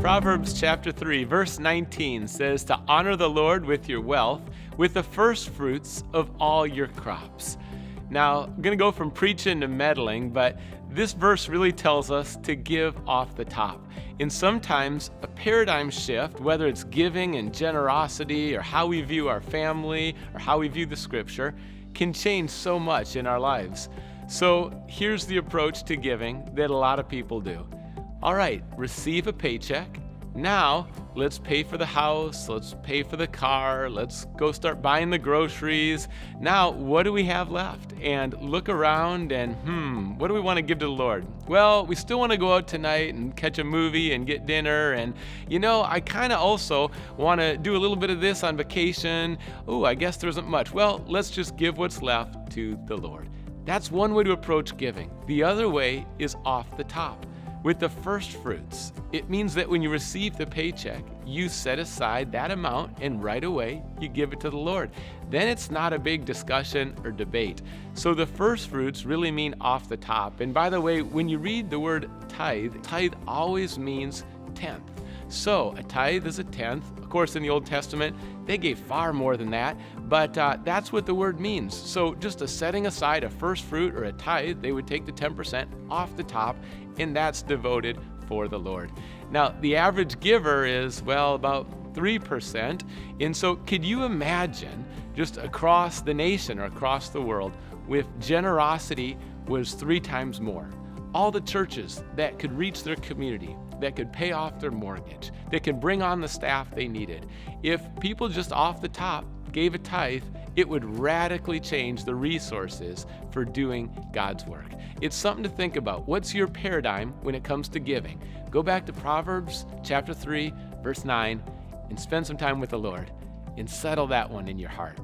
Proverbs chapter 3, verse 19 says to honor the Lord with your wealth, with the first fruits of all your crops. Now, I'm going to go from preaching to meddling, but this verse really tells us to give off the top. And sometimes a paradigm shift, whether it's giving and generosity or how we view our family or how we view the scripture, can change so much in our lives. So here's the approach to giving that a lot of people do. All right, receive a paycheck. Now, let's pay for the house, let's pay for the car, let's go start buying the groceries. Now, what do we have left? And look around and, what do we want to give to the Lord? Well, we still want to go out tonight and catch a movie and get dinner. And, I kind of also want to do a little bit of this on vacation. Oh, I guess there isn't much. Well, let's just give what's left to the Lord. That's one way to approach giving. The other way is off the top. With the first fruits, it means that when you receive the paycheck, you set aside that amount and right away you give it to the Lord. Then it's not a big discussion or debate. So the first fruits really mean off the top. And by the way, when you read the word tithe always means tenth. So a tithe is a tenth. Of course, in the Old Testament, they gave far more than that, but that's what the word means. So just a setting aside a first fruit or a tithe, they would take the 10% off the top, and that's devoted for the Lord. Now, the average giver is, about 3%. And so could you imagine just across the nation or across the world if generosity was 3 times more? All the churches that could reach their community, that could pay off their mortgage, that could bring on the staff they needed. If people just off the top gave a tithe, it would radically change the resources for doing God's work. It's something to think about. What's your paradigm when it comes to giving? Go back to Proverbs chapter 3, verse 9, and spend some time with the Lord and settle that one in your heart.